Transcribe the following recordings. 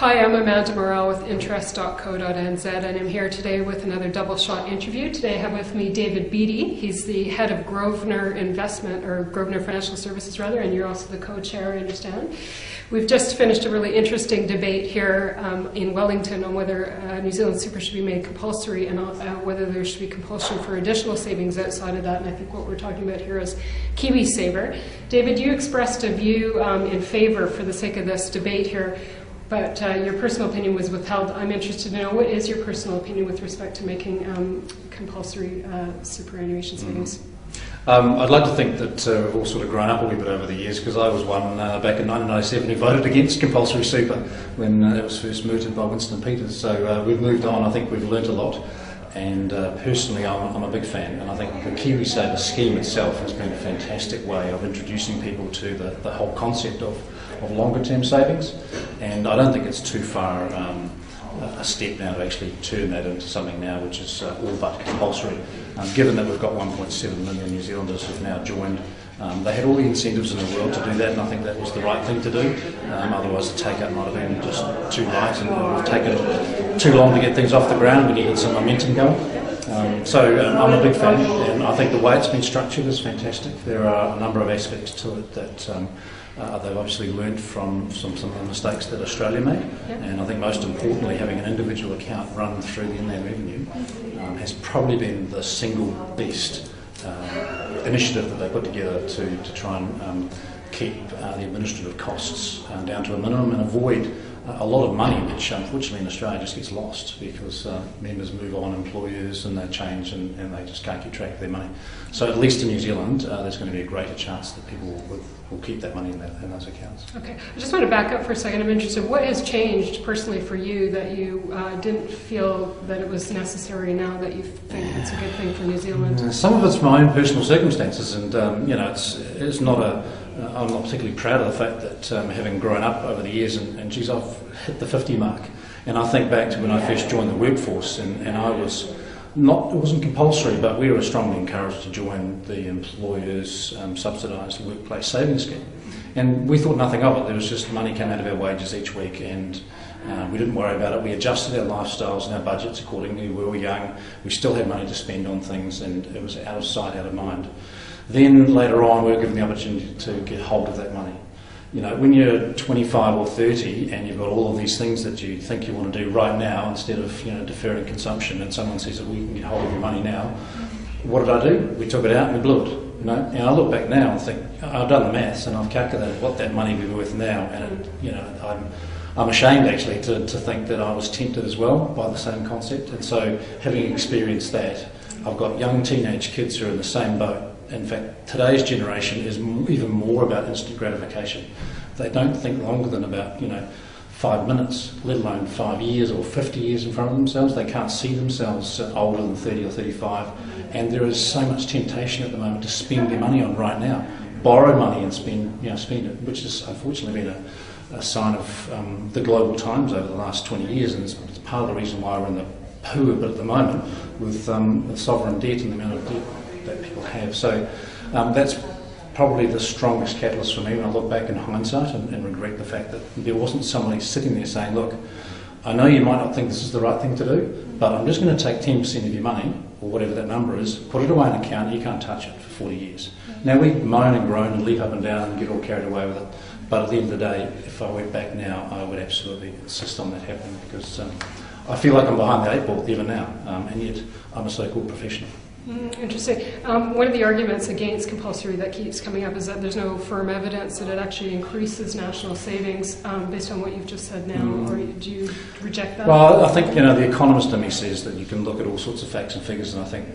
Hi, I'm Amanda Morrell with interest.co.nz, and I'm here today with another double shot interview. Today I have with me David Beattie. He's the head of Grosvenor Investment, or Grosvenor Financial Services rather, and you're also the co-chair, I understand. We've just finished a really interesting debate here in Wellington on whether New Zealand super should be made compulsory and whether there should be compulsion for additional savings outside of that, and I think what we're talking about here is KiwiSaver. David, you expressed a view in favour for the sake of this debate here, but your personal opinion was withheld. I'm interested to know, what is your personal opinion with respect to making compulsory superannuation savings? I'd like to think that we've all sort of grown up a wee bit over the years, because I was one back in 1997 who voted against compulsory super when it was first mooted by Winston Peters. So we've moved on. I think we've learnt a lot, and personally I'm a big fan, and I think the KiwiSaver scheme itself has been a fantastic way of introducing people to the whole concept of longer term savings, and I don't think it's too far a step now to actually turn that into something now which is all but compulsory. Given that we've got 1.7 million New Zealanders who've now joined, they had all the incentives in the world to do that, and I think that was the right thing to do. Otherwise the take-up might have been just too light, and it would have taken too long to get things off the ground. We needed some momentum going. So I'm a big fan, and I think the way it's been structured is fantastic. There are a number of aspects to it that they've obviously learnt from some of the mistakes that Australia made, and I think most importantly having an individual account run through the inland revenue has probably been the single best initiative that they put together to try and keep the administrative costs down to a minimum and avoid a lot of money which unfortunately in Australia just gets lost because members move on, employers, and they change, and they just can't keep track of their money. So at least in New Zealand there's going to be a greater chance that people will keep that money in those accounts. Okay, I just want to back up for a second. I'm interested, what has changed personally for you that you didn't feel that it was necessary now that you think it's a good thing for New Zealand? Some of it's my own personal circumstances, and it's not I'm not particularly proud of the fact that having grown up over the years, and geez, I've hit the 50 mark, and I think back to when I first joined the workforce, and I was not, it wasn't compulsory, but we were strongly encouraged to join the employer's subsidised workplace savings scheme, and we thought nothing of it. There was just money came out of our wages each week, and we didn't worry about it. We adjusted our lifestyles and our budgets accordingly. We were young, we still had money to spend on things, and it was out of sight, out of mind. Then later on we were given the opportunity to get hold of that money. You know, when you're 25 or 30 and you've got all of these things that you think you want to do right now instead of deferring consumption, and someone says that we can get hold of your money now, what did I do? We took it out and we blew it. And I look back now and think, I've done the maths and I've calculated what that money would be worth now, and I'm ashamed actually to think that I was tempted as well by the same concept. And so having experienced that, I've got young teenage kids who are in the same boat. In fact, today's generation is even more about instant gratification. They don't think longer than about 5 minutes, let alone 5 years or 50 years in front of themselves. They can't see themselves older than 30 or 35, and there is so much temptation at the moment to spend their money on right now, borrow money and spend it, which has unfortunately been a sign of the global times over the last 20 years, and it's part of the reason why we're in the poo a bit at the moment with sovereign debt and the amount of debt that people have. So that's probably the strongest catalyst for me when I look back in hindsight and regret the fact that there wasn't somebody sitting there saying, look, I know you might not think this is the right thing to do, but I'm just going to take 10% of your money, or whatever that number is, put it away in an account, you can't touch it for 40 years. Now we moan and groan and leap up and down and get all carried away with it, but at the end of the day, if I went back now, I would absolutely insist on that happening, because I feel like I'm behind the 8 ball even now, and yet I'm a so-called professional. Interesting. One of the arguments against compulsory that keeps coming up is that there's no firm evidence that it actually increases national savings based on what you've just said now, or do you reject that? Well, I think the economist in me says that you can look at all sorts of facts and figures, and I think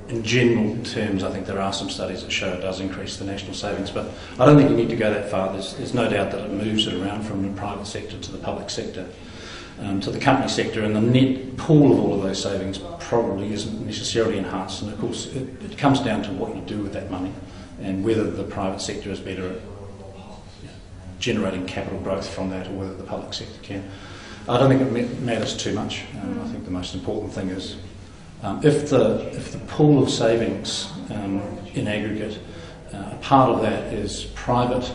in general terms I think there are some studies that show it does increase the national savings, but I don't think you need to go that far. There's no doubt that it moves it around from the private sector to the public sector, to the company sector, and the net pool of all of those savings probably isn't necessarily enhanced, and of course it comes down to what you do with that money and whether the private sector is better at generating capital growth from that, or whether the public sector can. I don't think it matters too much. I think the most important thing is if the pool of savings in aggregate, a part of that is private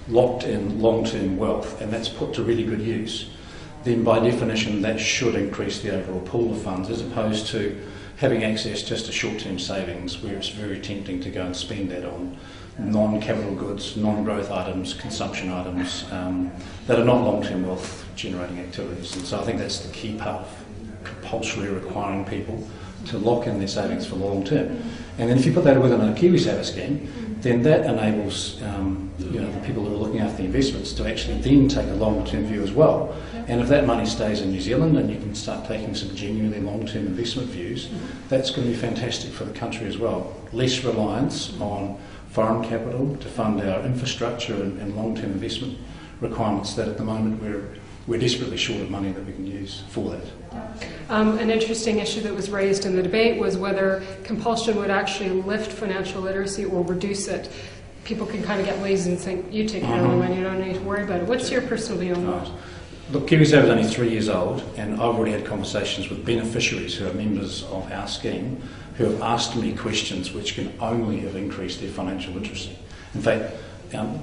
locked in long-term wealth, and that's put to really good use, then by definition that should increase the overall pool of funds, as opposed to having access just to short-term savings where it's very tempting to go and spend that on non-capital goods, non-growth items, consumption items that are not long-term wealth generating activities. And so I think that's the key part of compulsory requiring people to lock in their savings for the long term. And then if you put that within a KiwiSaver scheme, then that enables the people who are looking after the investments to actually then take a longer-term view as well. And if that money stays in New Zealand and you can start taking some genuinely long-term investment views, that's going to be fantastic for the country as well. Less reliance on foreign capital to fund our infrastructure and long-term investment requirements that at the moment we're desperately short of money that we can use for that. An interesting issue that was raised in the debate was whether compulsion would actually lift financial literacy or reduce it. People can kind of get lazy and think, you take care of the money, you don't need to worry about it. What's your personal view on that? Look, KiwiSaver is only 3 years old, and I've already had conversations with beneficiaries who are members of our scheme who have asked me questions which can only have increased their financial literacy. In fact,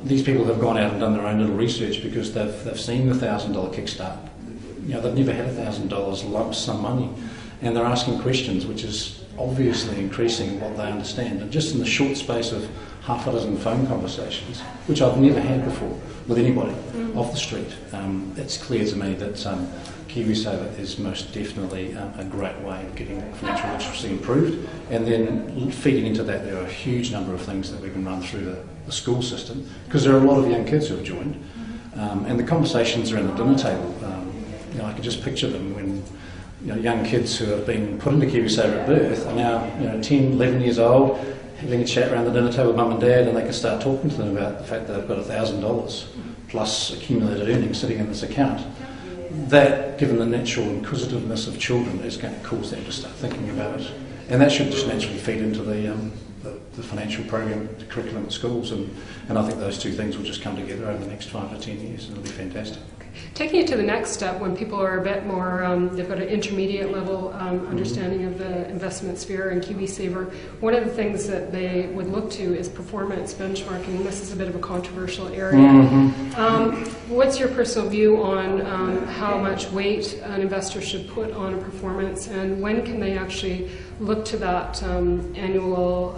these people have gone out and done their own little research because they've seen the $1,000 kickstart. They've never had $1,000 lump sum money, and they're asking questions which is obviously increasing what they understand. And just in the short space of half a dozen phone conversations, which I've never had before with anybody off the street, it's clear to me that KiwiSaver is most definitely a great way of getting financial literacy improved. And then feeding into that, there are a huge number of things that we can run through the school system, because there are a lot of young kids who have joined, and the conversations around the dinner table. I can just picture them when young kids who have been put into KiwiSaver at birth are now 10, 11 years old, having a chat around the dinner table with mum and dad, and they can start talking to them about the fact that they've got $1,000 plus accumulated earnings sitting in this account. That, given the natural inquisitiveness of children, is going to cause them to start thinking about it. And that should just naturally feed into the financial program, the curriculum at schools, and I think those two things will just come together over the next 5 to 10 years, and it'll be fantastic. Taking it to the next step, when people are a bit more, they've got an intermediate level understanding of the investment sphere and KiwiSaver, one of the things that they would look to is performance benchmarking. This is a bit of a controversial area. What's your personal view on how much weight an investor should put on a performance, and when can they actually look to that annual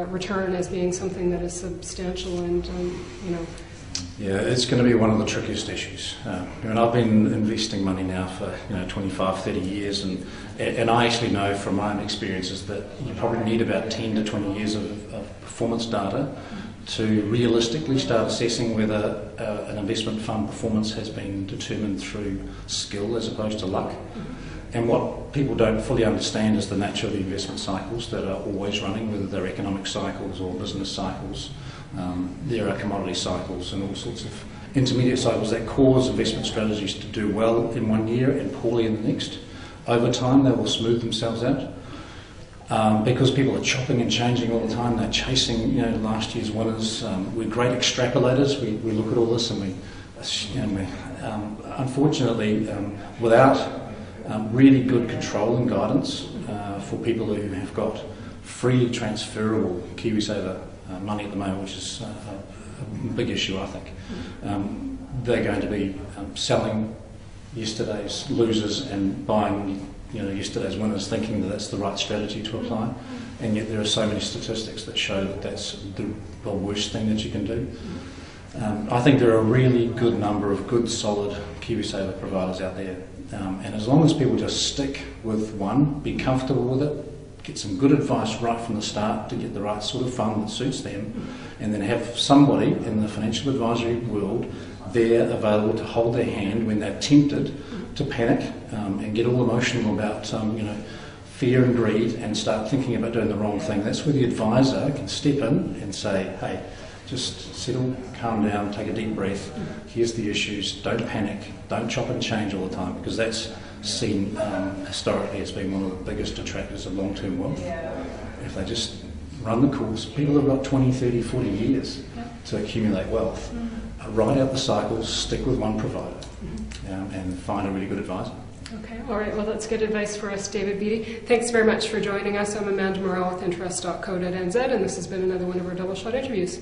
return as being something that is substantial and, Yeah, it's going to be one of the trickiest issues. I've been investing money now for 25, 30 years, and I actually know from my own experiences that you probably need about 10 to 20 years of performance data to realistically start assessing whether an investment fund performance has been determined through skill as opposed to luck. And what people don't fully understand is the nature of the investment cycles that are always running, whether they're economic cycles or business cycles. There are commodity cycles and all sorts of intermediate cycles that cause investment strategies to do well in one year and poorly in the next. Over time, they will smooth themselves out because people are chopping and changing all the time. They're chasing, last year's winners. We're great extrapolators. We look at all this and we unfortunately, without really good control and guidance for people who have got freely transferable KiwiSaver money at the moment, which is a big issue, I think. They're going to be selling yesterday's losers and buying yesterday's winners, thinking that that's the right strategy to apply. And yet there are so many statistics that show that that's the worst thing that you can do. I think there are a really good number of good, solid KiwiSaver providers out there. And as long as people just stick with one, be comfortable with it, get some good advice right from the start to get the right sort of fund that suits them, and then have somebody in the financial advisory world there available to hold their hand when they're tempted to panic and get all emotional about fear and greed and start thinking about doing the wrong thing. That's where the advisor can step in and say, hey, just settle, calm down, take a deep breath, here's the issues, don't panic, don't chop and change all the time, because that's seen historically as being one of the biggest detractors of long-term wealth. If they just run the course, people have got 20, 30, 40 years to accumulate wealth. Ride out the cycles, stick with one provider, and find a really good advisor. Okay, all right, well that's good advice for us, David Beattie. Thanks very much for joining us. I'm Amanda Morrell with interest.co.nz, and this has been another one of our Double Shot interviews.